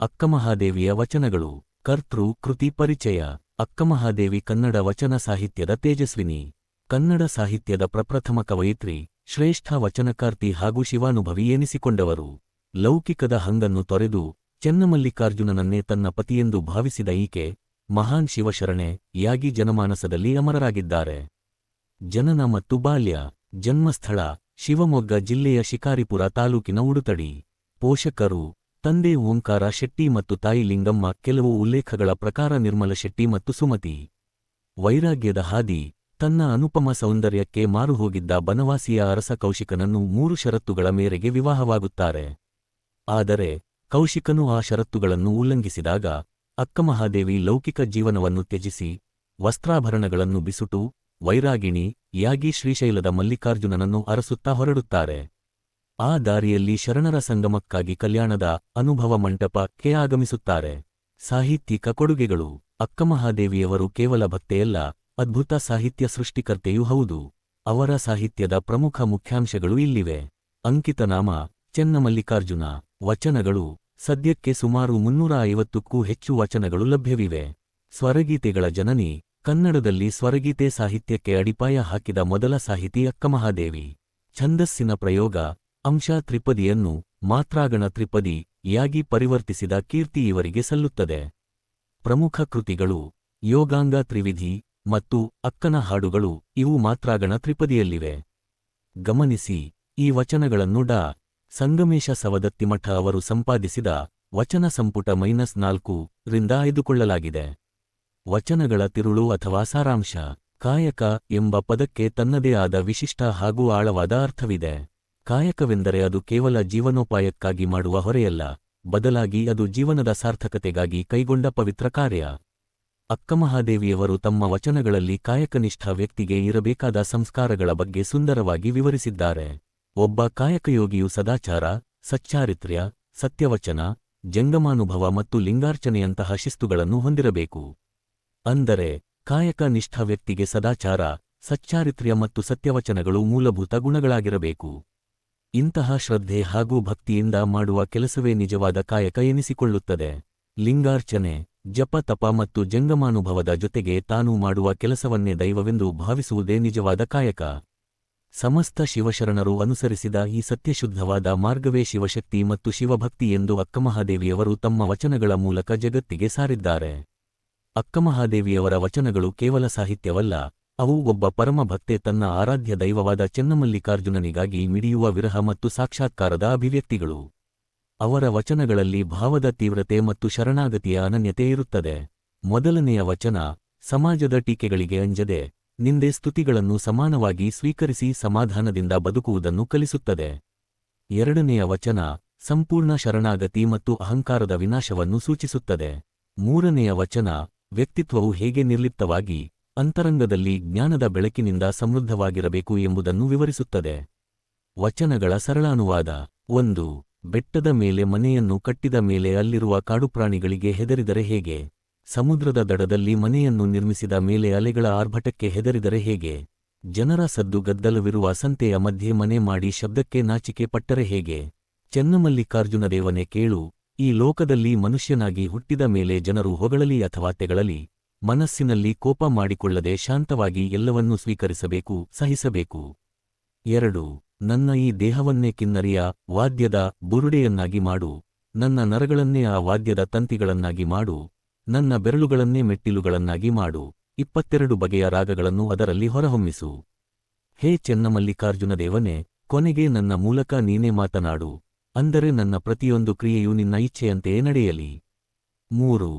ಅಕ್ಕಮಹಾದೇವಿಯ ವಚನಗಳು. ಕರ್ತೃ ಕೃತಿ ಪರಿಚಯ. ಅಕ್ಕಮಹಾದೇವಿ ಕನ್ನಡ ವಚನ ಸಾಹಿತ್ಯದ ತೇಜಸ್ವಿನಿ. ಕನ್ನಡ ಸಾಹಿತ್ಯದ ಪ್ರಪ್ರಥಮ ಕವಯಿತ್ರಿ, ಶ್ರೇಷ್ಠ ವಚನಕಾರ್ತಿ ಹಾಗೂ ಶಿವಾನುಭವಿ ಎನಿಸಿಕೊಂಡವರು. ಲೌಕಿಕದ ಹಂಗನ್ನು ತೊರೆದು ಚೆನ್ನಮಲ್ಲಿಕಾರ್ಜುನನನ್ನೇ ತನ್ನ ಪತಿಯೆಂದು ಭಾವಿಸಿದ ಈಕೆ ಮಹಾನ್ ಶಿವಶರಣೆ ಯಾಗಿ ಜನಮಾನಸದಲ್ಲಿ ಅಮರರಾಗಿದ್ದಾರೆ. ಜನನ ಮತ್ತು ಬಾಲ್ಯ. ಜನ್ಮಸ್ಥಳ ಶಿವಮೊಗ್ಗ ಜಿಲ್ಲೆಯ ಶಿಕಾರಿಪುರ ತಾಲೂಕಿನ ಉಡುತಡಿ. ಪೋಷಕರು ತಂದೆ ಓಂಕಾರ ಶೆಟ್ಟಿ ಮತ್ತು ತಾಯಿ ಲಿಂಗಮ್ಮ. ಕೆಲವು ಉಲ್ಲೇಖಗಳ ಪ್ರಕಾರ ನಿರ್ಮಲ ಶೆಟ್ಟಿ ಮತ್ತು ಸುಮತಿ. ವೈರಾಗ್ಯದ ಹಾದಿ. ತನ್ನ ಅನುಪಮ ಸೌಂದರ್ಯಕ್ಕೆ ಮಾರುಹೋಗಿದ್ದ ಬನವಾಸಿಯ ಅರಸ ಕೌಶಿಕನನ್ನು 3 ಷರತ್ತುಗಳ ಮೇರೆಗೆ ವಿವಾಹವಾಗುತ್ತಾರೆ. ಆದರೆ ಕೌಶಿಕನು ಆ ಷರತ್ತುಗಳನ್ನು ಉಲ್ಲಂಘಿಸಿದಾಗ ಅಕ್ಕಮಹಾದೇವಿ ಲೌಕಿಕ ಜೀವನವನ್ನು ತ್ಯಜಿಸಿ ವಸ್ತ್ರಾಭರಣಗಳನ್ನು ಬಿಸುಟು ವೈರಾಗಿಣಿ ಯಾಗಿ ಶ್ರೀಶೈಲದ ಮಲ್ಲಿಕಾರ್ಜುನನನ್ನು ಅರಸುತ್ತಾ ಹೊರಡುತ್ತಾರೆ. ಆ ದಾರಿಯಲ್ಲಿ ಶರಣರ ಸಂಗಮಕ್ಕಾಗಿ ಕಲ್ಯಾಣದ ಅನುಭವ ಮಂಟಪಕ್ಕೆ ಆಗಮಿಸುತ್ತಾರೆ. ಸಾಹಿತ್ಯಿಕ ಕೊಡುಗೆಗಳು. ಅಕ್ಕಮಹಾದೇವಿಯವರು ಕೇವಲ ಭಕ್ತೆಯಲ್ಲ, ಅದ್ಭುತ ಸಾಹಿತ್ಯ ಸೃಷ್ಟಿಕರ್ತೆಯೂ ಹೌದು. ಅವರ ಸಾಹಿತ್ಯದ ಪ್ರಮುಖ ಮುಖ್ಯಾಂಶಗಳು ಇಲ್ಲಿವೆ. ಅಂಕಿತನಾಮ ಚೆನ್ನಮಲ್ಲಿಕಾರ್ಜುನ. ವಚನಗಳು. ಸದ್ಯಕ್ಕೆ ಸುಮಾರು 350ಕ್ಕೂ ಹೆಚ್ಚು ವಚನಗಳು ಲಭ್ಯವಿವೆ. ಸ್ವರಗೀತೆಗಳ ಜನನಿ. ಕನ್ನಡದಲ್ಲಿ ಸ್ವರಗೀತೆ ಸಾಹಿತ್ಯಕ್ಕೆ ಅಡಿಪಾಯ ಹಾಕಿದ ಮೊದಲ ಸಾಹಿತಿ ಅಕ್ಕಮಹಾದೇವಿ. ಛಂದಸ್ಸಿನ ಪ್ರಯೋಗ. ಅಂಶ ತ್ರಿಪದಿಯನ್ನು ಮಾತ್ರಾಗಣ ತ್ರಿಪದಿ ಯಾಗಿ ಪರಿವರ್ತಿಸಿದ ಕೀರ್ತಿ ಇವರಿಗೆ ಸಲ್ಲುತ್ತದೆ. ಪ್ರಮುಖ ಕೃತಿಗಳು ಯೋಗಾಂಗ ತ್ರಿವಿಧಿ ಮತ್ತು ಅಕ್ಕನ ಹಾಡುಗಳು. ಇವು ಮಾತ್ರಾಗಣ ತ್ರಿಪದಿಯಲ್ಲಿವೆ. ಗಮನಿಸಿ, ಈ ವಚನಗಳನ್ನು ಡಾ. ಸಂಗಮೇಶ ಸವದತ್ತಿಮಠ ಅವರು ಸಂಪಾದಿಸಿದ ವಚನ ಸಂಪುಟ -4 ರಿಂದ ಆಯ್ದುಕೊಳ್ಳಲಾಗಿದೆ. ವಚನಗಳ ತಿರುಳು ಅಥವಾ ಸಾರಾಂಶ. ಕಾಯಕ ಎಂಬ ಪದಕ್ಕೆ ತನ್ನದೇ ಆದ ವಿಶಿಷ್ಟ ಹಾಗೂ ಆಳವಾದ ಅರ್ಥವಿದೆ. ಕಾಯಕವೆಂದರೆ ಅದು ಕೇವಲ ಜೀವನೋಪಾಯಕ್ಕಾಗಿ ಮಾಡುವ ಹೊರೆಯಲ್ಲ, ಬದಲಾಗಿ ಅದು ಜೀವನದ ಸಾರ್ಥಕತೆಗಾಗಿ ಕೈಗೊಂಡ ಪವಿತ್ರ ಕಾರ್ಯ. ಅಕ್ಕಮಹಾದೇವಿಯವರು ತಮ್ಮ ವಚನಗಳಲ್ಲಿ ಕಾಯಕನಿಷ್ಠ ವ್ಯಕ್ತಿಗೆ ಇರಬೇಕಾದ ಸಂಸ್ಕಾರಗಳ ಬಗ್ಗೆ ಸುಂದರವಾಗಿ ವಿವರಿಸಿದ್ದಾರೆ. ಒಬ್ಬ ಕಾಯಕಯೋಗಿಯು ಸದಾಚಾರ, ಸಚ್ಚಾರಿತ್ರ್ಯ, ಸತ್ಯವಚನ, ಜಂಗಮಾನುಭವ ಮತ್ತು ಲಿಂಗಾರ್ಚನೆಯಂತಹ ಶಿಸ್ತುಗಳನ್ನು ಹೊಂದಿರಬೇಕು. ಅಂದರೆ ಕಾಯಕ ನಿಷ್ಠ ವ್ಯಕ್ತಿಗೆ ಸದಾಚಾರ, ಸಚ್ಚಾರಿತ್ರ್ಯ ಮತ್ತು ಸತ್ಯವಚನಗಳು ಮೂಲಭೂತ ಗುಣಗಳಾಗಿರಬೇಕು. ಇಂತಹ ಶ್ರದ್ಧೆ ಹಾಗೂ ಭಕ್ತಿಯಿಂದ ಮಾಡುವ ಕೆಲಸವೇ ನಿಜವಾದ ಕಾಯಕ ಎನಿಸಿಕೊಳ್ಳುತ್ತದೆ. ಲಿಂಗಾರ್ಚನೆ, ಜಪ ತಪ ಮತ್ತು ಜಂಗಮಾನುಭವದ ಜೊತೆಗೆ ತಾನು ಮಾಡುವ ಕೆಲಸವನ್ನೇ ದೈವವೆಂದು ಭಾವಿಸುವುದೇ ನಿಜವಾದ ಕಾಯಕ. ಸಮಸ್ತ ಶಿವಶರಣರು ಅನುಸರಿಸಿದ ಈ ಸತ್ಯಶುದ್ಧವಾದ ಮಾರ್ಗವೇ ಶಿವಶಕ್ತಿ ಮತ್ತು ಶಿವಭಕ್ತಿ ಎಂದು ಅಕ್ಕಮಹಾದೇವಿಯವರು ತಮ್ಮ ವಚನಗಳ ಮೂಲಕ ಜಗತ್ತಿಗೆ ಸಾರಿದ್ದಾರೆ. ಅಕ್ಕಮಹಾದೇವಿಯವರ ವಚನಗಳು ಕೇವಲ ಸಾಹಿತ್ಯವಲ್ಲ, ಅವು ಒಬ್ಬ ಪರಮಭಕ್ತೆ ತನ್ನ ಆರಾಧ್ಯ ದೈವವಾದ ಚೆನ್ನಮಲ್ಲಿಕಾರ್ಜುನನಿಗಾಗಿ ಮಿಡಿಯುವ ವಿರಹ ಮತ್ತು ಸಾಕ್ಷಾತ್ಕಾರದ ಅಭಿವ್ಯಕ್ತಿಗಳು. ಅವರ ವಚನಗಳಲ್ಲಿ ಭಾವದ ತೀವ್ರತೆ ಮತ್ತು ಶರಣಾಗತಿಯ ಅನನ್ಯತೆ ಇರುತ್ತದೆ. ಮೊದಲನೆಯ ವಚನ ಸಮಾಜದ ಟೀಕೆಗಳಿಗೆ ಅಂಜದೆ ನಿಂದೆ ಸ್ತುತಿಗಳನ್ನು ಸಮಾನವಾಗಿ ಸ್ವೀಕರಿಸಿ ಸಮಾಧಾನದಿಂದ ಬದುಕುವುದನ್ನು ಕಲಿಸುತ್ತದೆ. ಎರಡನೆಯ ವಚನ ಸಂಪೂರ್ಣ ಶರಣಾಗತಿ ಮತ್ತು ಅಹಂಕಾರದ ವಿನಾಶವನ್ನು ಸೂಚಿಸುತ್ತದೆ. ಮೂರನೆಯ ವಚನ ವ್ಯಕ್ತಿತ್ವವು ಹೇಗೆ ನಿರ್ಲಿಪ್ತವಾಗಿ ಅಂತರಂಗದಲ್ಲಿ ಜ್ಞಾನದ ಬೆಳಕಿನಿಂದ ಸಮೃದ್ಧವಾಗಿರಬೇಕು ಎಂಬುದನ್ನು ವಿವರಿಸುತ್ತದೆ. ವಚನಗಳ ಸರಳ ಅನುವಾದ. 1. ಬೆಟ್ಟದ ಮೇಲೆ ಮನೆಯನ್ನು ಕಟ್ಟಿದ ಮೇಲೆ ಅಲ್ಲಿರುವ ಕಾಡುಪ್ರಾಣಿಗಳಿಗೆ ಹೆದರಿದರೆ ಹೇಗೆ? ಸಮುದ್ರದ ದಡದಲ್ಲಿ ಮನೆಯನ್ನು ನಿರ್ಮಿಸಿದ ಮೇಲೆ ಅಲೆಗಳ ಆರ್ಭಟಕ್ಕೆ ಹೆದರಿದರೆ ಹೇಗೆ? ಜನರ ಸದ್ದು ಗದ್ದಲವಿರುವ ಸಂತೆಯ ಮಧ್ಯೆ ಮನೆ ಮಾಡಿ ಶಬ್ದಕ್ಕೆ ನಾಚಿಕೆ ಪಟ್ಟರೆ ಹೇಗೆ? ಚೆನ್ನಮಲ್ಲಿಕಾರ್ಜುನದೇವನೇ ಕೇಳು, ಈ ಲೋಕದಲ್ಲಿ ಮನುಷ್ಯನಾಗಿ ಹುಟ್ಟಿದ ಮೇಲೆ ಜನರು ಹೊಗಳಲಿ ಅಥವಾ ತೆಗಳಲಿ, ಮನಸ್ಸಿನಲ್ಲಿ ಕೋಪ ಮಾಡಿಕೊಳ್ಳದೆ ಶಾಂತವಾಗಿ ಎಲ್ಲವನ್ನೂ ಸ್ವೀಕರಿಸಬೇಕು, ಸಹಿಸಬೇಕು. 2. ನನ್ನ ಈ ದೇಹವನ್ನೇ ಕಿನ್ನರಿಯ ವಾದ್ಯದ ಬುರುಡೆಯನ್ನಾಗಿ ಮಾಡು, ನನ್ನ ನರಗಳನ್ನೇ ಆ ವಾದ್ಯದ ತಂತಿಗಳನ್ನಾಗಿ ಮಾಡು, ನನ್ನ ಬೆರಳುಗಳನ್ನೇ ಮೆಟ್ಟಿಲುಗಳನ್ನಾಗಿ ಮಾಡು, 22 ಬಗೆಯ ರಾಗಗಳನ್ನು ಅದರಲ್ಲಿ ಹೊರಹೊಮ್ಮಿಸು. ಹೇ ಚೆನ್ನಮಲ್ಲಿಕಾರ್ಜುನದೇವನೇ, ಕೊನೆಗೆ ನನ್ನ ಮೂಲಕ ನೀನೇ ಮಾತನಾಡು, ಅಂದರೆ ನನ್ನ ಪ್ರತಿಯೊಂದು ಕ್ರಿಯೆಯೂ ನಿನ್ನ ಇಚ್ಛೆಯಂತೆಯೇ ನಡೆಯಲಿ. 3.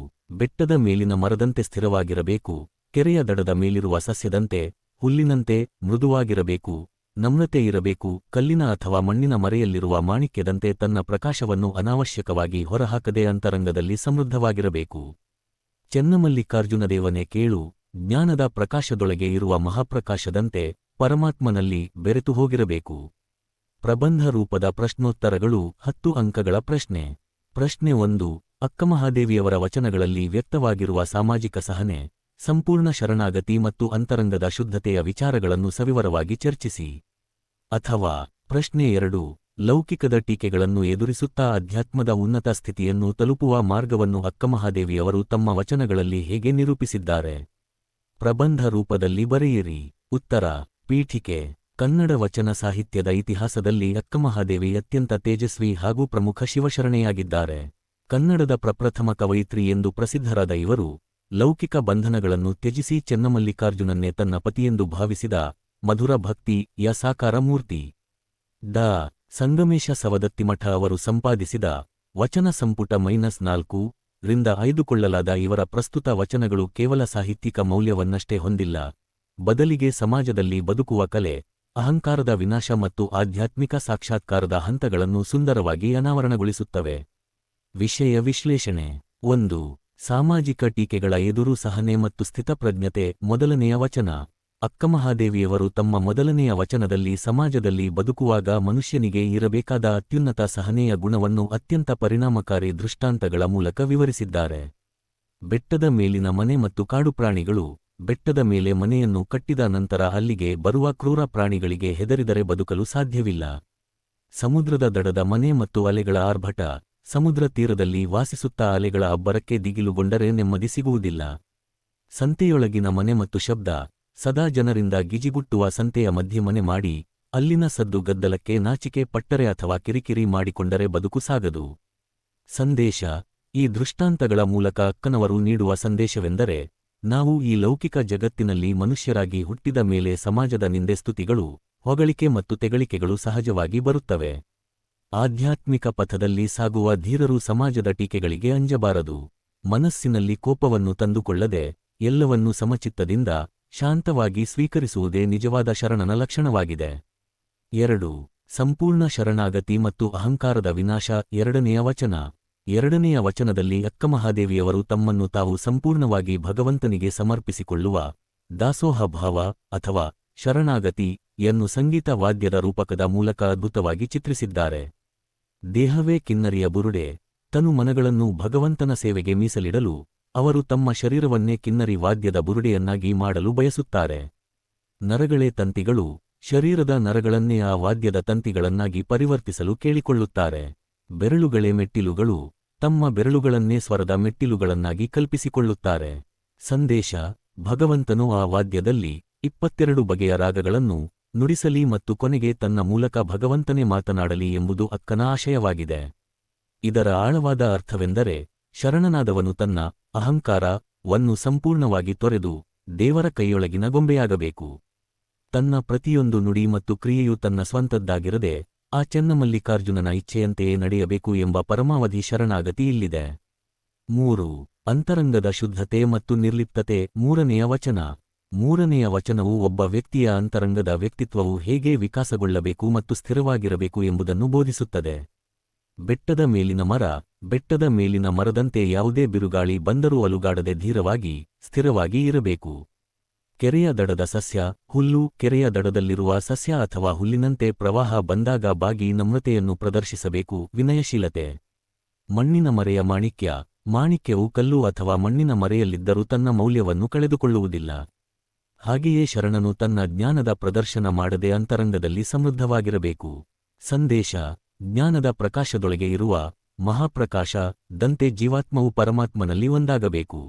ಬೆಟ್ಟದ ಮೇಲಿನ ಮರದಂತೆ ಸ್ಥಿರವಾಗಿರಬೇಕು, ಕೆರೆಯ ದಡದ ಮೇಲಿರುವ ಸಸ್ಯದಂತೆ ಹುಲ್ಲಿನಂತೆ ಮೃದುವಾಗಿರಬೇಕು, ನಮ್ರತೆ ಇರಬೇಕು, ಕಲ್ಲಿನ ಅಥವಾ ಮಣ್ಣಿನ ಮರೆಯಲ್ಲಿರುವ ಮಾಣಿಕ್ಯದಂತೆ ತನ್ನ ಪ್ರಕಾಶವನ್ನು ಅನಾವಶ್ಯಕವಾಗಿ ಹೊರಹಾಕದೆ ಅಂತರಂಗದಲ್ಲಿ ಸಮೃದ್ಧವಾಗಿರಬೇಕು. ಚೆನ್ನಮಲ್ಲಿಕಾರ್ಜುನದೇವನೇ ಕೇಳು, ಜ್ಞಾನದ ಪ್ರಕಾಶದೊಳಗೆ ಇರುವ ಮಹಾಪ್ರಕಾಶದಂತೆ ಪರಮಾತ್ಮನಲ್ಲಿ ಬೆರೆತು ಹೋಗಿರಬೇಕು. ಪ್ರಬಂಧ ರೂಪದ ಪ್ರಶ್ನೋತ್ತರಗಳು. 10 ಅಂಕಗಳ ಪ್ರಶ್ನೆ. ಪ್ರಶ್ನೆ 1. ಅಕ್ಕಮಹಾದೇವಿಯವರ ವಚನಗಳಲ್ಲಿ ವ್ಯಕ್ತವಾಗಿರುವ ಸಾಮಾಜಿಕ ಸಹನೆ, ಸಂಪೂರ್ಣ ಶರಣಾಗತಿ ಮತ್ತು ಅಂತರಂಗದ ಶುದ್ಧತೆಯ ವಿಚಾರಗಳನ್ನು ಸವಿವರವಾಗಿ ಚರ್ಚಿಸಿ. ಅಥವಾ ಪ್ರಶ್ನೆ 2. ಲೌಕಿಕದ ಟೀಕೆಗಳನ್ನು ಎದುರಿಸುತ್ತಾ ಅಧ್ಯಾತ್ಮದ ಉನ್ನತ ಸ್ಥಿತಿಯನ್ನು ತಲುಪುವ ಮಾರ್ಗವನ್ನು ಅಕ್ಕಮಹಾದೇವಿಯವರು ತಮ್ಮ ವಚನಗಳಲ್ಲಿ ಹೇಗೆ ನಿರೂಪಿಸಿದ್ದಾರೆ? ಪ್ರಬಂಧ ರೂಪದಲ್ಲಿ ಬರೆಯಿರಿ. ಉತ್ತರ. ಪೀಠಿಕೆ. ಕನ್ನಡ ವಚನ ಸಾಹಿತ್ಯದ ಇತಿಹಾಸದಲ್ಲಿ ಅಕ್ಕಮಹಾದೇವಿ ಅತ್ಯಂತ ತೇಜಸ್ವಿ ಹಾಗೂ ಪ್ರಮುಖ ಶಿವಶರಣೆಯಾಗಿದ್ದಾರೆ. ಕನ್ನಡದ ಪ್ರಪ್ರಥಮ ಕವಯಿತ್ರಿ ಎಂದು ಪ್ರಸಿದ್ಧರಾದ ಇವರು ಲೌಕಿಕ ಬಂಧನಗಳನ್ನು ತ್ಯಜಿಸಿ ಚೆನ್ನಮಲ್ಲಿಕಾರ್ಜುನನ್ನೇ ತನ್ನ ಪತಿಯೆಂದು ಭಾವಿಸಿದ ಮಧುರ ಭಕ್ತಿಯ ಸಾಕಾರ ಮೂರ್ತಿ. ಡಾ. ಸಂಗಮೇಶ ಸವದತ್ತಿಮಠ ಅವರು ಸಂಪಾದಿಸಿದ ವಚನ ಸಂಪುಟ -4 ರಿಂದ ಆಯ್ದುಕೊಳ್ಳಲಾದ ಇವರ ಪ್ರಸ್ತುತ ವಚನಗಳು ಕೇವಲ ಸಾಹಿತ್ಯಿಕ ಮೌಲ್ಯವನ್ನಷ್ಟೇ ಹೊಂದಿಲ್ಲ, ಬದಲಿಗೆ ಸಮಾಜದಲ್ಲಿ ಬದುಕುವ ಕಲೆ, ಅಹಂಕಾರದ ವಿನಾಶ ಮತ್ತು ಆಧ್ಯಾತ್ಮಿಕ ಸಾಕ್ಷಾತ್ಕಾರದ ಹಂತಗಳನ್ನು ಸುಂದರವಾಗಿ ಅನಾವರಣಗೊಳಿಸುತ್ತವೆ. ವಿಷಯ ವಿಶ್ಲೇಷಣೆ. 1. ಸಾಮಾಜಿಕ ಟೀಕೆಗಳ ಎದುರು ಸಹನೆ ಮತ್ತು ಸ್ಥಿತಪ್ರಜ್ಞತೆ. ಮೊದಲನೆಯ ವಚನ. ಅಕ್ಕಮಹಾದೇವಿಯವರು ತಮ್ಮ ಮೊದಲನೆಯ ವಚನದಲ್ಲಿ ಸಮಾಜದಲ್ಲಿ ಬದುಕುವಾಗ ಮನುಷ್ಯನಿಗೆ ಇರಬೇಕಾದ ಅತ್ಯುನ್ನತ ಸಹನೆಯ ಗುಣವನ್ನು ಅತ್ಯಂತ ಪರಿಣಾಮಕಾರಿ ದೃಷ್ಟಾಂತಗಳ ಮೂಲಕ ವಿವರಿಸಿದ್ದಾರೆ. ಬೆಟ್ಟದ ಮೇಲಿನ ಮನೆ ಮತ್ತು ಕಾಡುಪ್ರಾಣಿಗಳು. ಬೆಟ್ಟದ ಮೇಲೆ ಮನೆಯನ್ನು ಕಟ್ಟಿದ ನಂತರ ಅಲ್ಲಿಗೆ ಬರುವ ಕ್ರೂರ ಪ್ರಾಣಿಗಳಿಗೆ ಹೆದರಿದರೆ ಬದುಕಲು ಸಾಧ್ಯವಿಲ್ಲ. ಸಮುದ್ರದ ದಡದ ಮನೆ ಮತ್ತು ಅಲೆಗಳ ಆರ್ಭಟ. ಸಮುದ್ರ ತೀರದಲ್ಲಿ ವಾಸಿಸುತ್ತಾ ಅಲೆಗಳ ಅಬ್ಬರಕ್ಕೆ ದಿಗಿಲುಗೊಂಡರೆ ನೆಮ್ಮದಿ ಸಿಗುವುದಿಲ್ಲ. ಸಂತೆಯೊಳಗಿನ ಮನೆ ಮತ್ತು ಶಬ್ದ. ಸದಾ ಜನರಿಂದ ಗಿಜಿಗುಟ್ಟುವ ಸಂತೆಯ ಮಧ್ಯೆ ಮನೆ ಮಾಡಿ ಅಲ್ಲಿನ ಸದ್ದು ಗದ್ದಲಕ್ಕೆ ನಾಚಿಕೆ ಪಟ್ಟರೆ ಅಥವಾ ಕಿರಿಕಿರಿ ಮಾಡಿಕೊಂಡರೆ ಬದುಕು ಸಾಗದು. ಸಂದೇಶ. ಈ ದೃಷ್ಟಾಂತಗಳ ಮೂಲಕ ಅಕ್ಕನವರು ನೀಡುವ ಸಂದೇಶವೆಂದರೆ, ನಾವು ಈ ಲೌಕಿಕ ಜಗತ್ತಿನಲ್ಲಿ ಮನುಷ್ಯರಾಗಿ ಹುಟ್ಟಿದ ಮೇಲೆ ಸಮಾಜದ ನಿಂದೆ ಸ್ತುತಿಗಳು, ಹೊಗಳಿಕೆ ಮತ್ತು ತೆಗಳಿಕೆಗಳು ಸಹಜವಾಗಿ ಬರುತ್ತವೆ. ಆಧ್ಯಾತ್ಮಿಕ ಪಥದಲ್ಲಿ ಸಾಗುವ ಧೀರರು ಸಮಾಜದ ಟೀಕೆಗಳಿಗೆ ಅಂಜಬಾರದು. ಮನಸ್ಸಿನಲ್ಲಿ ಕೋಪವನ್ನು ತಂದುಕೊಳ್ಳದೆ ಎಲ್ಲವನ್ನೂ ಸಮಚಿತ್ತದಿಂದ ಶಾಂತವಾಗಿ ಸ್ವೀಕರಿಸುವುದೇ ನಿಜವಾದ ಶರಣನ ಲಕ್ಷಣವಾಗಿದೆ. 2. ಸಂಪೂರ್ಣ ಶರಣಾಗತಿ ಮತ್ತು ಅಹಂಕಾರದ ವಿನಾಶ. ಎರಡನೆಯ ವಚನ. ಎರಡನೆಯ ವಚನದಲ್ಲಿ ಅಕ್ಕಮಹಾದೇವಿಯವರು ತಮ್ಮನ್ನು ತಾವು ಸಂಪೂರ್ಣವಾಗಿ ಭಗವಂತನಿಗೆ ಸಮರ್ಪಿಸಿಕೊಳ್ಳುವ ದಾಸೋಹ ಭಾವ ಅಥವಾ ಶರಣಾಗತಿಯನ್ನು ಸಂಗೀತ ವಾದ್ಯದ ರೂಪಕದ ಮೂಲಕ ಅದ್ಭುತವಾಗಿ ಚಿತ್ರಿಸಿದ್ದಾರೆ. ದೇಹವೇ ಕಿನ್ನರಿಯ ಬುರುಡೆ. ತನು ಮನಗಳನ್ನು ಭಗವಂತನ ಸೇವೆಗೆ ಮೀಸಲಿಡಲು ಅವರು ತಮ್ಮ ಶರೀರವನ್ನೇ ಕಿನ್ನರಿ ವಾದ್ಯದ ಬುರುಡೆಯನ್ನಾಗಿ ಮಾಡಲು ಬಯಸುತ್ತಾರೆ. ನರಗಳೇ ತಂತಿಗಳು. ಶರೀರದ ನರಗಳನ್ನೇ ಆ ವಾದ್ಯದ ತಂತಿಗಳನ್ನಾಗಿ ಪರಿವರ್ತಿಸಲು ಕೇಳಿಕೊಳ್ಳುತ್ತಾರೆ. ಬೆರಳುಗಳೇ ಮೆಟ್ಟಿಲುಗಳು. ತಮ್ಮ ಬೆರಳುಗಳನ್ನೇ ಸ್ವರದ ಮೆಟ್ಟಿಲುಗಳನ್ನಾಗಿ ಕಲ್ಪಿಸಿಕೊಳ್ಳುತ್ತಾರೆ. ಸಂದೇಶ. ಭಗವಂತನು ಆ ವಾದ್ಯದಲ್ಲಿ 22 ಬಗೆಯ ರಾಗಗಳನ್ನು ನುಡಿಸಲಿ ಮತ್ತು ಕೊನೆಗೆ ತನ್ನ ಮೂಲಕ ಭಗವಂತನೇ ಮಾತನಾಡಲಿ ಎಂಬುದು ಅಕ್ಕನ ಆಶಯವಾಗಿದೆ. ಇದರ ಆಳವಾದ ಅರ್ಥವೆಂದರೆ, ಶರಣನಾದವನು ತನ್ನ ಅಹಂಕಾರವನ್ನು ಸಂಪೂರ್ಣವಾಗಿ ತೊರೆದು ದೇವರ ಕೈಯೊಳಗಿನ ಗೊಂಬೆಯಾಗಬೇಕು. ತನ್ನ ಪ್ರತಿಯೊಂದು ನುಡಿ ಮತ್ತು ಕ್ರಿಯೆಯು ತನ್ನ ಸ್ವಂತದ್ದಾಗಿರದೆ ಆ ಚೆನ್ನಮಲ್ಲಿಕಾರ್ಜುನನ ಇಚ್ಛೆಯಂತೆಯೇ ನಡೆಯಬೇಕು ಎಂಬ ಪರಮಾವಧಿ ಶರಣಾಗತಿ ಇಲ್ಲಿದೆ. 3. ಅಂತರಂಗದ ಶುದ್ಧತೆ ಮತ್ತು ನಿರ್ಲಿಪ್ತತೆ. ಮೂರನೆಯ ವಚನ. ಮೂರನೆಯ ವಚನವು ಒಬ್ಬ ವ್ಯಕ್ತಿಯ ಅಂತರಂಗದ ವ್ಯಕ್ತಿತ್ವವು ಹೇಗೆ ವಿಕಾಸಗೊಳ್ಳಬೇಕು ಮತ್ತು ಸ್ಥಿರವಾಗಿರಬೇಕು ಎಂಬುದನ್ನು ಬೋಧಿಸುತ್ತದೆ. ಬೆಟ್ಟದ ಮೇಲಿನ ಮರ. ಬೆಟ್ಟದ ಮೇಲಿನ ಮರದಂತೆ ಯಾವುದೇ ಬಿರುಗಾಳಿ ಬಂದರೂ ಅಲುಗಾಡದೆ ಧೀರವಾಗಿ ಸ್ಥಿರವಾಗಿ ಇರಬೇಕು. ಕೆರೆಯ ದಡದ ಸಸ್ಯ. ಹುಲ್ಲು. ಕೆರೆಯ ದಡದಲ್ಲಿರುವ ಸಸ್ಯ ಅಥವಾ ಹುಲ್ಲಿನಂತೆ ಪ್ರವಾಹ ಬಂದಾಗ ಬಾಗಿ ನಮ್ರತೆಯನ್ನು ಪ್ರದರ್ಶಿಸಬೇಕು. ವಿನಯಶೀಲತೆ. ಮಣ್ಣಿನ ಮರೆಯ ಮಾಣಿಕ್ಯ. ಮಾಣಿಕ್ಯವು ಕಲ್ಲು ಅಥವಾ ಮಣ್ಣಿನ ಮರೆಯಲ್ಲಿದ್ದರೂ ತನ್ನ ಮೌಲ್ಯವನ್ನು ಕಳೆದುಕೊಳ್ಳುವುದಿಲ್ಲ. ಹಾಗೆಯೇ ಶರಣನು ತನ್ನ ಜ್ಞಾನದ ಪ್ರದರ್ಶನ ಮಾಡದೆ ಅಂತರಂಗದಲ್ಲಿ ಸಮೃದ್ಧವಾಗಿರಬೇಕು. ಸಂದೇಶ. ಜ್ಞಾನದ ಪ್ರಕಾಶದೊಳಗೆ ಇರುವ ಮಹಾಪ್ರಕಾಶ ದಂತೆ ಜೀವಾತ್ಮವು ಪರಮಾತ್ಮನಲ್ಲಿ ಒಂದಾಗಬೇಕು.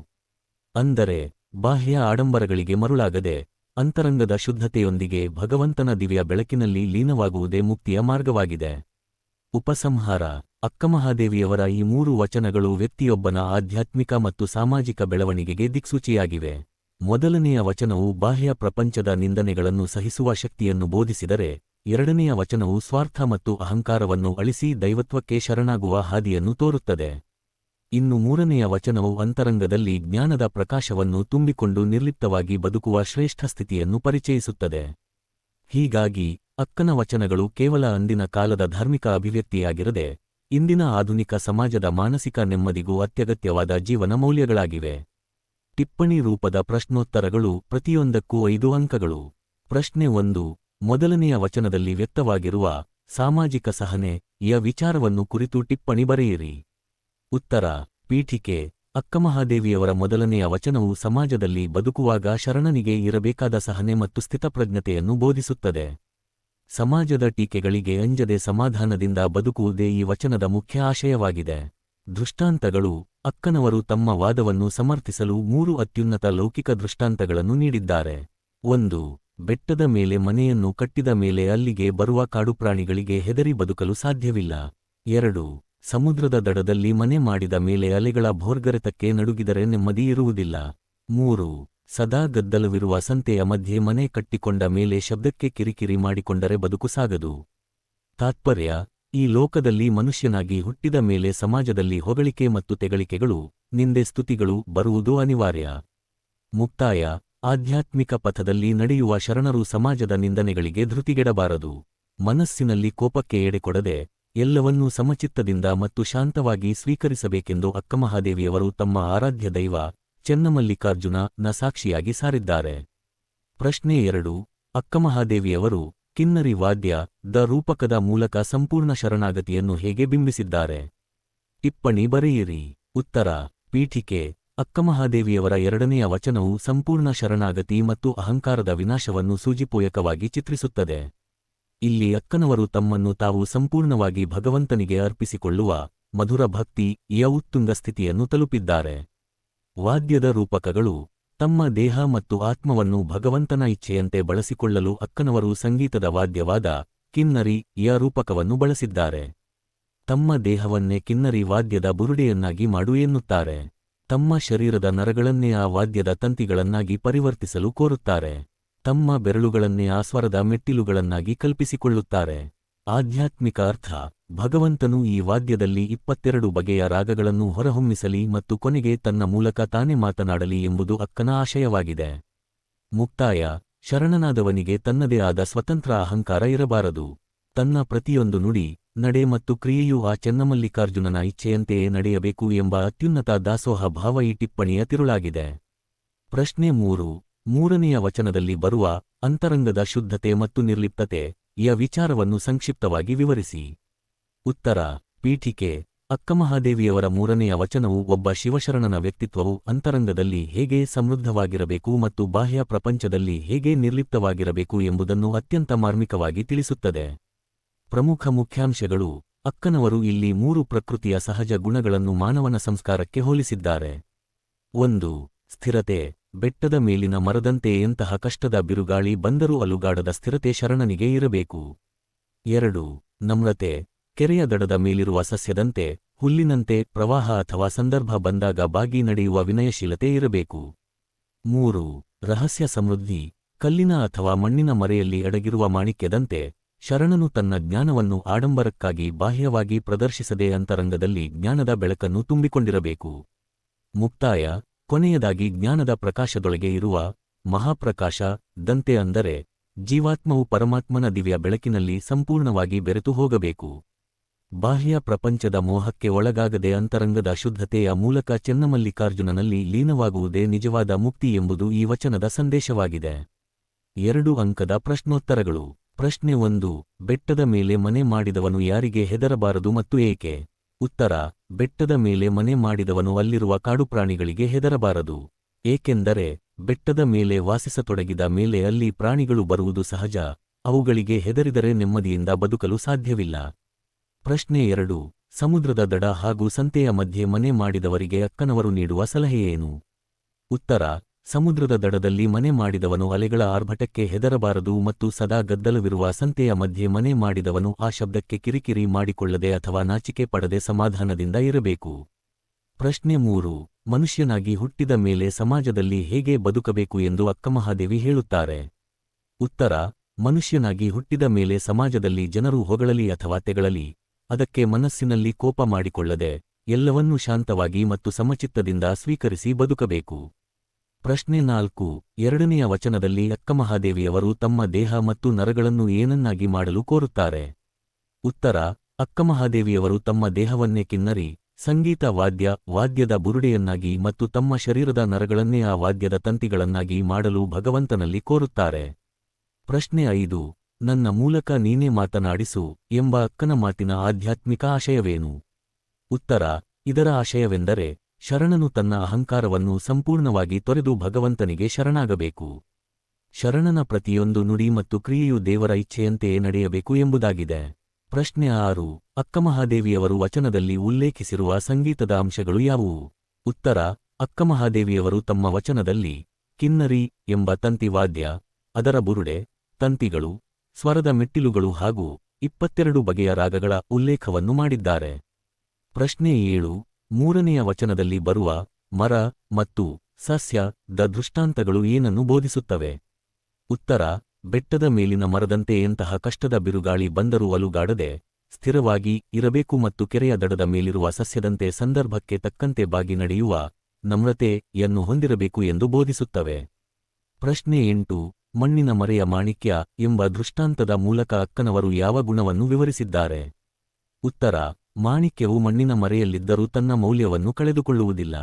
ಅಂದರೆ ಬಾಹ್ಯ ಆಡಂಬರಗಳಿಗೆ ಮರುಳಾಗದೆ ಅಂತರಂಗದ ಶುದ್ಧತೆಯೊಂದಿಗೆ ಭಗವಂತನ ದಿವ್ಯ ಬೆಳಕಿನಲ್ಲಿ ಲೀನವಾಗುವುದೇ ಮುಕ್ತಿಯ ಮಾರ್ಗವಾಗಿದೆ. ಉಪಸಂಹಾರ. ಅಕ್ಕಮಹಾದೇವಿಯವರ ಈ 3 ವಚನಗಳು ವ್ಯಕ್ತಿಯೊಬ್ಬನ ಆಧ್ಯಾತ್ಮಿಕ ಮತ್ತು ಸಾಮಾಜಿಕ ಬೆಳವಣಿಗೆಗೆ ದಿಕ್ಸೂಚಿಯಾಗಿವೆ. ಮೊದಲನೆಯ ವಚನವು ಬಾಹ್ಯ ಪ್ರಪಂಚದ ನಿಂದನೆಗಳನ್ನು ಸಹಿಸುವ ಶಕ್ತಿಯನ್ನು ಬೋಧಿಸಿದರೆ, ಎರಡನೆಯ ವಚನವು ಸ್ವಾರ್ಥ ಮತ್ತು ಅಹಂಕಾರವನ್ನು ಅಳಿಸಿ ದೈವತ್ವಕ್ಕೆ ಶರಣಾಗುವ ಹಾದಿಯನ್ನು ತೋರುತ್ತದೆ. ಇನ್ನು ಮೂರನೆಯ ವಚನವು ಅಂತರಂಗದಲ್ಲಿ ಜ್ಞಾನದ ಪ್ರಕಾಶವನ್ನು ತುಂಬಿಕೊಂಡು ನಿರ್ಲಿಪ್ತವಾಗಿ ಬದುಕುವ ಶ್ರೇಷ್ಠ ಸ್ಥಿತಿಯನ್ನು ಪರಿಚಯಿಸುತ್ತದೆ. ಹೀಗಾಗಿ ಅಕ್ಕನ ವಚನಗಳು ಕೇವಲ ಅಂದಿನ ಕಾಲದ ಧಾರ್ಮಿಕ ಅಭಿವ್ಯಕ್ತಿಯಾಗಿರದೆ, ಇಂದಿನ ಆಧುನಿಕ ಸಮಾಜದ ಮಾನಸಿಕ ನೆಮ್ಮದಿಗೂ ಅತ್ಯಗತ್ಯವಾದ ಜೀವನ ಮೌಲ್ಯಗಳಾಗಿವೆ. ಟಿಪ್ಪಣಿ ರೂಪದ ಪ್ರಶ್ನೋತ್ತರಗಳು. ಪ್ರತಿಯೊಂದಕ್ಕೂ 5 ಅಂಕಗಳು. ಪ್ರಶ್ನೆ 1. ಮೊದಲನೆಯ ವಚನದಲ್ಲಿ ವ್ಯಕ್ತವಾಗಿರುವ ಸಾಮಾಜಿಕ ಸಹನೆಯ ವಿಚಾರವನ್ನು ಕುರಿತು ಟಿಪ್ಪಣಿ ಬರೆಯಿರಿ. ಉತ್ತರ. ಪೀಠಿಕೆ. ಅಕ್ಕಮಹಾದೇವಿಯವರ ಮೊದಲನೆಯ ವಚನವು ಸಮಾಜದಲ್ಲಿ ಬದುಕುವಾಗ ಶರಣನಿಗೆ ಇರಬೇಕಾದ ಸಹನೆ ಮತ್ತು ಸ್ಥಿತಪ್ರಜ್ಞತೆಯನ್ನು ಬೋಧಿಸುತ್ತದೆ. ಸಮಾಜದ ಟೀಕೆಗಳಿಗೆ ಅಂಜದೆ ಸಮಾಧಾನದಿಂದ ಬದುಕುವುದೇ ಈ ವಚನದ ಮುಖ್ಯ ಆಶಯವಾಗಿದೆ. ದೃಷ್ಟಾಂತಗಳು. ಅಕ್ಕನವರು ತಮ್ಮ ವಾದವನ್ನು ಸಮರ್ಥಿಸಲು 3 ಅತ್ಯುನ್ನತ ಲೌಕಿಕ ದೃಷ್ಟಾಂತಗಳನ್ನು ನೀಡಿದ್ದಾರೆ. 1. ಬೆಟ್ಟದ ಮೇಲೆ ಮನೆಯನ್ನು ಕಟ್ಟಿದ ಮೇಲೆ ಅಲ್ಲಿಗೆ ಬರುವ ಕಾಡುಪ್ರಾಣಿಗಳಿಗೆ ಹೆದರಿ ಬದುಕಲು ಸಾಧ್ಯವಿಲ್ಲ. 2. ಸಮುದ್ರದ ದಡದಲ್ಲಿ ಮನೆ ಮಾಡಿದ ಮೇಲೆ ಅಲೆಗಳ ಭೋರ್ಗರೆತಕ್ಕೆ ನಡುಗಿದರೆ ನೆಮ್ಮದಿ ಇರುವುದಿಲ್ಲ. 3. ಸದಾ ಗದ್ದಲವಿರುವ ಸಂತೆಯ ಮಧ್ಯೆ ಮನೆ ಕಟ್ಟಿಕೊಂಡ ಮೇಲೆ ಶಬ್ದಕ್ಕೆ ಕಿರಿಕಿರಿ ಮಾಡಿಕೊಂಡರೆ ಬದುಕು ಸಾಗದು. ತಾತ್ಪರ್ಯ: ಈ ಲೋಕದಲ್ಲಿ ಮನುಷ್ಯನಾಗಿ ಹುಟ್ಟಿದ ಮೇಲೆ ಸಮಾಜದಲ್ಲಿ ಹೊಗಳಿಕೆ ಮತ್ತು ತೆಗಳಿಕೆಗಳು, ನಿಂದೆ ಸ್ತುತಿಗಳು ಬರುವುದು ಅನಿವಾರ್ಯ. ಮುಕ್ತಾಯ: ಆಧ್ಯಾತ್ಮಿಕ ಪಥದಲ್ಲಿ ನಡೆಯುವ ಶರಣರು ಸಮಾಜದ ನಿಂದನೆಗಳಿಗೆ ಧೃತಿಗೆಡಬಾರದು. ಮನಸ್ಸಿನಲ್ಲಿ ಕೋಪಕ್ಕೆ ಎಡೆಕೊಡದೆ ಎಲ್ಲವನ್ನೂ ಸಮಚಿತ್ತದಿಂದ ಮತ್ತು ಶಾಂತವಾಗಿ ಸ್ವೀಕರಿಸಬೇಕೆಂದು ಅಕ್ಕಮಹಾದೇವಿಯವರು ತಮ್ಮ ಆರಾಧ್ಯ ದೈವ ಚೆನ್ನಮಲ್ಲಿಕಾರ್ಜುನ ನ ಸಾಕ್ಷಿಯಾಗಿ ಸಾರಿದ್ದಾರೆ. ಪ್ರಶ್ನೆ 2. ಅಕ್ಕಮಹಾದೇವಿಯವರು ಕಿನ್ನರಿ ವಾದ್ಯ ದ ರೂಪಕದ ಮೂಲಕ ಸಂಪೂರ್ಣ ಶರಣಾಗತಿಯನ್ನು ಹೇಗೆ ಬಿಂಬಿಸಿದ್ದಾರೆ? ಟಿಪ್ಪಣಿ ಬರೆಯಿರಿ. ಉತ್ತರ. ಪೀಠಿಕೆ: ಅಕ್ಕಮಹಾದೇವಿಯವರ 2ನೆಯ ವಚನವು ಸಂಪೂರ್ಣ ಶರಣಾಗತಿ ಮತ್ತು ಅಹಂಕಾರದ ವಿನಾಶವನ್ನು ಸೂಜಿಪೂಯಕವಾಗಿ ಚಿತ್ರಿಸುತ್ತದೆ. ಇಲ್ಲಿ ಅಕ್ಕನವರು ತಮ್ಮನ್ನು ತಾವು ಸಂಪೂರ್ಣವಾಗಿ ಭಗವಂತನಿಗೆ ಅರ್ಪಿಸಿಕೊಳ್ಳುವ ಮಧುರ ಭಕ್ತಿ ಯ ಉತ್ತುಂಗ ಸ್ಥಿತಿಯನ್ನು ತಲುಪಿದ್ದಾರೆ. ವಾದ್ಯದ ರೂಪಕಗಳು: ತಮ್ಮ ದೇಹ ಮತ್ತು ಆತ್ಮವನ್ನು ಭಗವಂತನ ಇಚ್ಛೆಯಂತೆ ಬಳಸಿಕೊಳ್ಳಲು ಅಕ್ಕನವರು ಸಂಗೀತದ ವಾದ್ಯವಾದ ಕಿನ್ನರಿ ಯ ರೂಪಕವನ್ನು ಬಳಸಿದ್ದಾರೆ. ತಮ್ಮ ದೇಹವನ್ನೇ ಕಿನ್ನರಿ ವಾದ್ಯದ ಬುರುಡೆಯನ್ನಾಗಿ ಮಾಡು ಎನ್ನುತ್ತಾರೆ. ತಮ್ಮ ಶರೀರದ ನರಗಳನ್ನೇ ಆ ವಾದ್ಯದ ತಂತಿಗಳನ್ನಾಗಿ ಪರಿವರ್ತಿಸಲು ಕೋರುತ್ತಾರೆ. ತಮ್ಮ ಬೆರಳುಗಳನ್ನೇ ಆ ಸ್ವರದ ಮೆಟ್ಟಿಲುಗಳನ್ನಾಗಿ ಕಲ್ಪಿಸಿಕೊಳ್ಳುತ್ತಾರೆ. ಆಧ್ಯಾತ್ಮಿಕ ಅರ್ಥ: ಭಗವಂತನು ಈ ವಾದ್ಯದಲ್ಲಿ 22 ಬಗೆಯ ರಾಗಗಳನ್ನು ಹೊರಹೊಮ್ಮಿಸಲಿ ಮತ್ತು ಕೊನೆಗೆ ತನ್ನ ಮೂಲಕ ತಾನೇ ಮಾತನಾಡಲಿ ಎಂಬುದು ಅಕ್ಕನ ಆಶಯವಾಗಿದೆ. ಮುಕ್ತಾಯ: ಶರಣನಾದವನಿಗೆ ತನ್ನದೇ ಆದ ಸ್ವತಂತ್ರ ಅಹಂಕಾರ ಇರಬಾರದು. ತನ್ನ ಪ್ರತಿಯೊಂದು ನುಡಿ, ನಡೆ ಮತ್ತು ಕ್ರಿಯೆಯೂ ಆ ಚೆನ್ನಮಲ್ಲಿಕಾರ್ಜುನನ ಇಚ್ಛೆಯಂತೆಯೇ ನಡೆಯಬೇಕು ಎಂಬ ಅತ್ಯುನ್ನತ ದಾಸೋಹ ಭಾವ ಈ ಟಿಪ್ಪಣಿಯ ತಿರುಳಾಗಿದೆ. ಪ್ರಶ್ನೆ 3. 3ನೆಯ ವಚನದಲ್ಲಿ ಬರುವ ಅಂತರಂಗದ ಶುದ್ಧತೆ ಮತ್ತು ನಿರ್ಲಿಪ್ತತೆ ಯ ವಿಚಾರವನ್ನು ಸಂಕ್ಷಿಪ್ತವಾಗಿ ವಿವರಿಸಿ. ಉತ್ತರ. ಪೀಠಿಕೆ: ಅಕ್ಕಮಹಾದೇವಿಯವರ 3ನೆಯ ವಚನವು ಒಬ್ಬ ಶಿವಶರಣನ ವ್ಯಕ್ತಿತ್ವವು ಅಂತರಂಗದಲ್ಲಿ ಹೇಗೆ ಸಮೃದ್ಧವಾಗಿರಬೇಕು ಮತ್ತು ಬಾಹ್ಯ ಪ್ರಪಂಚದಲ್ಲಿ ಹೇಗೆ ನಿರ್ಲಿಪ್ತವಾಗಿರಬೇಕು ಎಂಬುದನ್ನು ಅತ್ಯಂತ ಮಾರ್ಮಿಕವಾಗಿ ತಿಳಿಸುತ್ತದೆ. ಪ್ರಮುಖ ಮುಖ್ಯಾಂಶಗಳು: ಅಕ್ಕನವರು ಇಲ್ಲಿ 3 ಪ್ರಕೃತಿಯ ಸಹಜ ಗುಣಗಳನ್ನು ಮಾನವನ ಸಂಸ್ಕಾರಕ್ಕೆ ಹೋಲಿಸಿದ್ದಾರೆ. 1. ಸ್ಥಿರತೆ: ಬೆಟ್ಟದ ಮೇಲಿನ ಮರದಂತೆ ಎಂತಹ ಕಷ್ಟದ ಬಿರುಗಾಳಿ ಬಂದರೂ ಅಲುಗಾಡದ ಸ್ಥಿರತೆ ಶರಣನಿಗೆ ಇರಬೇಕು. 2. ನಮ್ರತೆ: ಕೆರೆಯ ದಡದ ಮೇಲಿರುವ ಸಸ್ಯದಂತೆ, ಹುಲ್ಲಿನಂತೆ ಪ್ರವಾಹ ಅಥವಾ ಸಂದರ್ಭ ಬಂದಾಗ ಬಾಗಿ ನಡೆಯುವ ವಿನಯಶೀಲತೆ ಇರಬೇಕು. 3. ರಹಸ್ಯ ಸಮೃದ್ಧಿ: ಕಲ್ಲಿನ ಅಥವಾ ಮಣ್ಣಿನ ಮರೆಯಲ್ಲಿ ಅಡಗಿರುವ ಮಾಣಿಕ್ಯದಂತೆ, ಶರಣನು ತನ್ನ ಜ್ಞಾನವನ್ನು ಆಡಂಬರಕ್ಕಾಗಿ ಬಾಹ್ಯವಾಗಿ ಪ್ರದರ್ಶಿಸದೆ ಅಂತರಂಗದಲ್ಲಿ ಜ್ಞಾನದ ಬೆಳಕನ್ನು ತುಂಬಿಕೊಂಡಿರಬೇಕು. ಮುಕ್ತಾಯ: ಕೊನೆಯದಾಗಿ ಜ್ಞಾನದ ಪ್ರಕಾಶದೊಳಗೆ ಇರುವ ಮಹಾಪ್ರಕಾಶ ದಂತೆ ಅಂದರೆ ಜೀವಾತ್ಮವು ಪರಮಾತ್ಮನ ದಿವ್ಯ ಬೆಳಕಿನಲ್ಲಿ ಸಂಪೂರ್ಣವಾಗಿ ಬೆರೆತು ಹೋಗಬೇಕು. ಬಾಹ್ಯ ಪ್ರಪಂಚದ ಮೋಹಕ್ಕೆ ಒಳಗಾಗದೆ ಅಂತರಂಗದ ಶುದ್ಧತೆಯ ಮೂಲಕ ಚೆನ್ನಮಲ್ಲಿಕಾರ್ಜುನನಲ್ಲಿ ಲೀನವಾಗುವುದೇ ನಿಜವಾದ ಮುಕ್ತಿ ಎಂಬುದು ಈ ವಚನದ ಸಂದೇಶವಾಗಿದೆ. 2 ಅಂಕದ ಪ್ರಶ್ನೋತ್ತರಗಳು. ಪ್ರಶ್ನೆ 1. ಬೆಟ್ಟದ ಮೇಲೆ ಮನೆ ಮಾಡಿದವನು ಯಾರಿಗೆ ಹೆದರಬಾರದು ಮತ್ತು ಏಕೆ? ಉತ್ತರ. ಬೆಟ್ಟದ ಮೇಲೆ ಮನೆ ಮಾಡಿದವನು ಅಲ್ಲಿರುವ ಕಾಡುಪ್ರಾಣಿಗಳಿಗೆ ಹೆದರಬಾರದು. ಏಕೆಂದರೆ ಬೆಟ್ಟದ ಮೇಲೆ ವಾಸಿಸತೊಡಗಿದ ಮೇಲೆ ಅಲ್ಲಿ ಪ್ರಾಣಿಗಳು ಬರುವುದು ಸಹಜ, ಅವುಗಳಿಗೆ ಹೆದರಿದರೆ ನೆಮ್ಮದಿಯಿಂದ ಬದುಕಲು ಸಾಧ್ಯವಿಲ್ಲ. ಪ್ರಶ್ನೆ 2. ಸಮುದ್ರದ ದಡ ಹಾಗೂ ಸಂತೆಯ ಮಧ್ಯೆ ಮನೆ ಮಾಡಿದವರಿಗೆ ಅಕ್ಕನವರು ನೀಡುವ ಸಲಹೆಯೇನು? ಉತ್ತರ. ಸಮುದ್ರದ ದಡದಲ್ಲಿ ಮನೆ ಮಾಡಿದವನು ಅಲೆಗಳ ಆರ್ಭಟಕ್ಕೆ ಹೆದರಬಾರದು ಮತ್ತು ಸದಾ ಗದ್ದಲವಿರುವ ಸಂತೆಯ ಮಧ್ಯೆ ಮನೆ ಮಾಡಿದವನು ಆ ಶಬ್ದಕ್ಕೆ ಕಿರಿಕಿರಿ ಮಾಡಿಕೊಳ್ಳದೆ ಅಥವಾ ನಾಚಿಕೆ ಪಡದೆ ಸಮಾಧಾನದಿಂದ ಇರಬೇಕು. ಪ್ರಶ್ನೆ 3. ಮನುಷ್ಯನಾಗಿ ಹುಟ್ಟಿದ ಮೇಲೆ ಸಮಾಜದಲ್ಲಿ ಹೇಗೆ ಬದುಕಬೇಕು ಎಂದು ಅಕ್ಕಮಹಾದೇವಿ ಹೇಳುತ್ತಾರೆ? ಉತ್ತರ. ಮನುಷ್ಯನಾಗಿ ಹುಟ್ಟಿದ ಮೇಲೆ ಸಮಾಜದಲ್ಲಿ ಜನರು ಹೊಗಳಲಿ ಅಥವಾ ತೆಗಳಲಿ, ಅದಕ್ಕೆ ಮನಸ್ಸಿನಲ್ಲಿ ಕೋಪ ಮಾಡಿಕೊಳ್ಳದೆ ಎಲ್ಲವನ್ನೂ ಶಾಂತವಾಗಿ ಮತ್ತು ಸಮಚಿತ್ತದಿಂದ ಸ್ವೀಕರಿಸಿ ಬದುಕಬೇಕು. ಪ್ರಶ್ನೆ 4. 2ನೆಯ ವಚನದಲ್ಲಿ ಅಕ್ಕಮಹಾದೇವಿಯವರು ತಮ್ಮ ದೇಹ ಮತ್ತು ನರಗಳನ್ನು ಏನನ್ನಾಗಿ ಮಾಡಲು ಕೋರುತ್ತಾರೆ? ಉತ್ತರ. ಅಕ್ಕಮಹಾದೇವಿಯವರು ತಮ್ಮ ದೇಹವನ್ನೇ ಕಿನ್ನರಿ, ಸಂಗೀತ ವಾದ್ಯದ ಬುರುಡೆಯನ್ನಾಗಿ ಮತ್ತು ತಮ್ಮ ಶರೀರದ ನರಗಳನ್ನೇ ಆ ವಾದ್ಯದ ತಂತಿಗಳನ್ನಾಗಿ ಮಾಡಲು ಭಗವಂತನಲ್ಲಿ ಕೋರುತ್ತಾರೆ. ಪ್ರಶ್ನೆ 5. ನನ್ನ ಮೂಲಕ ನೀನೇ ಮಾತನಾಡಿಸು ಎಂಬ ಅಕ್ಕನ ಮಾತಿನ ಆಧ್ಯಾತ್ಮಿಕ ಆಶಯವೇನು? ಉತ್ತರ. ಇದರ ಆಶಯವೆಂದರೆ ಶರಣನು ತನ್ನ ಅಹಂಕಾರವನ್ನು ಸಂಪೂರ್ಣವಾಗಿ ತೊರೆದು ಭಗವಂತನಿಗೆ ಶರಣಾಗಬೇಕು. ಶರಣನ ಪ್ರತಿಯೊಂದು ನುಡಿ ಮತ್ತು ಕ್ರಿಯೆಯು ದೇವರ ಇಚ್ಛೆಯಂತೆಯೇ ನಡೆಯಬೇಕು ಎಂಬುದಾಗಿದೆ. ಪ್ರಶ್ನೆ 6. ಅಕ್ಕಮಹಾದೇವಿಯವರು ವಚನದಲ್ಲಿ ಉಲ್ಲೇಖಿಸಿರುವ ಸಂಗೀತದ ಅಂಶಗಳು ಯಾವುವು? ಉತ್ತರ: ಅಕ್ಕಮಹಾದೇವಿಯವರು ತಮ್ಮ ವಚನದಲ್ಲಿ ಕಿನ್ನರಿ ಎಂಬ ತಂತಿವಾದ್ಯ, ಅದರ ಬುರುಡೆ, ತಂತಿಗಳು, ಸ್ವರದ ಮೆಟ್ಟಿಲುಗಳು ಹಾಗೂ 22 ಬಗೆಯ ರಾಗಗಳ ಉಲ್ಲೇಖವನ್ನು ಮಾಡಿದ್ದಾರೆ. ಪ್ರಶ್ನೆ 7. 3ನೆಯ ವಚನದಲ್ಲಿ ಬರುವ ಮರ ಮತ್ತು ಸಸ್ಯ ದ ದೃಷ್ಟಾಂತಗಳು ಏನನ್ನು ಬೋಧಿಸುತ್ತವೆ? ಉತ್ತರ: ಬೆಟ್ಟದ ಮೇಲಿನ ಮರದಂತೆ ಎಂತಹ ಕಷ್ಟದ ಬಿರುಗಾಳಿ ಬಂದರೂ ಅಲುಗಾಡದೆ ಸ್ಥಿರವಾಗಿ ಇರಬೇಕು ಮತ್ತು ಕೆರೆಯ ದಡದ ಮೇಲಿರುವ ಸಸ್ಯದಂತೆ ಸಂದರ್ಭಕ್ಕೆ ತಕ್ಕಂತೆ ಬಾಗಿ ನಡೆಯುವ ನಮ್ರತೆಯನ್ನು ಹೊಂದಿರಬೇಕು ಎಂದು ಬೋಧಿಸುತ್ತವೆ. ಪ್ರಶ್ನೆ 8. ಮಣ್ಣಿನ ಮರೆಯ ಮಾಣಿಕ್ಯ ಎಂಬ ದೃಷ್ಟಾಂತದ ಮೂಲಕ ಅಕ್ಕನವರು ಯಾವ ಗುಣವನ್ನು ವಿವರಿಸಿದ್ದಾರೆ? ಉತ್ತರ: ಮಾಣಿಕ್ಯವು ಮಣ್ಣಿನ ಮರೆಯಲ್ಲಿದ್ದರೂ ತನ್ನ ಮೌಲ್ಯವನ್ನು ಕಳೆದುಕೊಳ್ಳುವುದಿಲ್ಲ.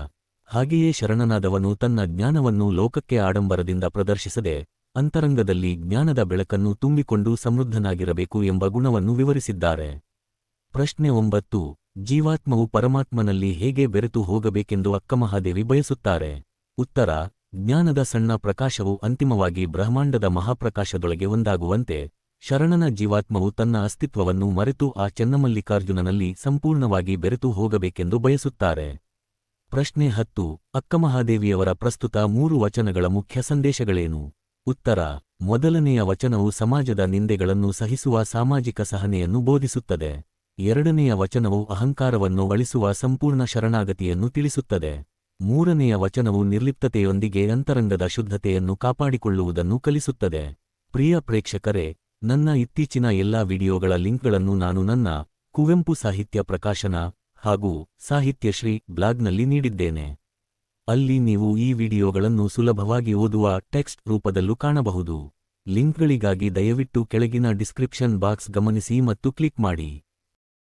ಹಾಗೆಯೇ ಶರಣನಾದವನು ತನ್ನ ಜ್ಞಾನವನ್ನು ಲೋಕಕ್ಕೆ ಆಡಂಬರದಿಂದ ಪ್ರದರ್ಶಿಸದೆ ಅಂತರಂಗದಲ್ಲಿ ಜ್ಞಾನದ ಬೆಳಕನ್ನು ತುಂಬಿಕೊಂಡು ಸಮೃದ್ಧನಾಗಿರಬೇಕು ಎಂಬ ಗುಣವನ್ನು ವಿವರಿಸಿದ್ದಾರೆ. ಪ್ರಶ್ನೆ 9. ಜೀವಾತ್ಮವು ಪರಮಾತ್ಮನಲ್ಲಿ ಹೇಗೆ ಬೆರೆತು ಹೋಗಬೇಕೆಂದು ಅಕ್ಕಮಹಾದೇವಿ ಬಯಸುತ್ತಾರೆ? ಉತ್ತರ: ಜ್ಞಾನದ ಸಣ್ಣ ಪ್ರಕಾಶವು ಅಂತಿಮವಾಗಿ ಬ್ರಹ್ಮಾಂಡದ ಮಹಾಪ್ರಕಾಶದೊಳಗೆ ಒಂದಾಗುವಂತೆ ಶರಣನ ಜೀವಾತ್ಮವು ತನ್ನ ಅಸ್ತಿತ್ವವನ್ನು ಮರೆತು ಆ ಚೆನ್ನಮಲ್ಲಿಕಾರ್ಜುನನಲ್ಲಿ ಸಂಪೂರ್ಣವಾಗಿ ಬೆರೆತು ಹೋಗಬೇಕೆಂದು ಬಯಸುತ್ತಾರೆ. ಪ್ರಶ್ನೆ 10. ಅಕ್ಕಮಹಾದೇವಿಯವರ ಪ್ರಸ್ತುತ 3 ವಚನಗಳ ಮುಖ್ಯ ಸಂದೇಶಗಳೇನು? ಉತ್ತರ: ಮೊದಲನೆಯ ವಚನವು ಸಮಾಜದ ನಿಂದೆಗಳನ್ನು ಸಹಿಸುವ ಸಾಮಾಜಿಕ ಸಹನೆಯನ್ನು ಬೋಧಿಸುತ್ತದೆ. 2ನೆಯ ವಚನವು ಅಹಂಕಾರವನ್ನು ಅಳಿಸುವ ಸಂಪೂರ್ಣ ಶರಣಾಗತಿಯನ್ನು ತಿಳಿಸುತ್ತದೆ. 3ನೆಯ ವಚನವು ನಿರ್ಲಿಪ್ತತೆಯೊಂದಿಗೆ ಅಂತರಂಗದ ಶುದ್ಧತೆಯನ್ನು ಕಾಪಾಡಿಕೊಳ್ಳುವುದನ್ನು ಕಲಿಸುತ್ತದೆ. ಪ್ರಿಯ ಪ್ರೇಕ್ಷಕರೇ, ನನ್ನ ಇತ್ತೀಚಿನ ಎಲ್ಲಾ ವಿಡಿಯೋಗಳ ಲಿಂಕ್ಗಳನ್ನು ನಾನು ನನ್ನ ಕುವೆಂಪು ಸಾಹಿತ್ಯ ಪ್ರಕಾಶನ ಹಾಗೂ ಸಾಹಿತ್ಯಶ್ರೀ ಬ್ಲಾಗ್ನಲ್ಲಿ ನೀಡಿದ್ದೇನೆ. ಅಲ್ಲಿ ನೀವು ಈ ವಿಡಿಯೋಗಳನ್ನು ಸುಲಭವಾಗಿ ಓದುವ ಟೆಕ್ಸ್ಟ್ ರೂಪದಲ್ಲೂ ಕಾಣಬಹುದು. ಲಿಂಕ್ಗಳಿಗಾಗಿ ದಯವಿಟ್ಟು ಕೆಳಗಿನ ಡಿಸ್ಕ್ರಿಪ್ಷನ್ ಬಾಕ್ಸ್ ಗಮನಿಸಿ ಮತ್ತು ಕ್ಲಿಕ್ ಮಾಡಿ.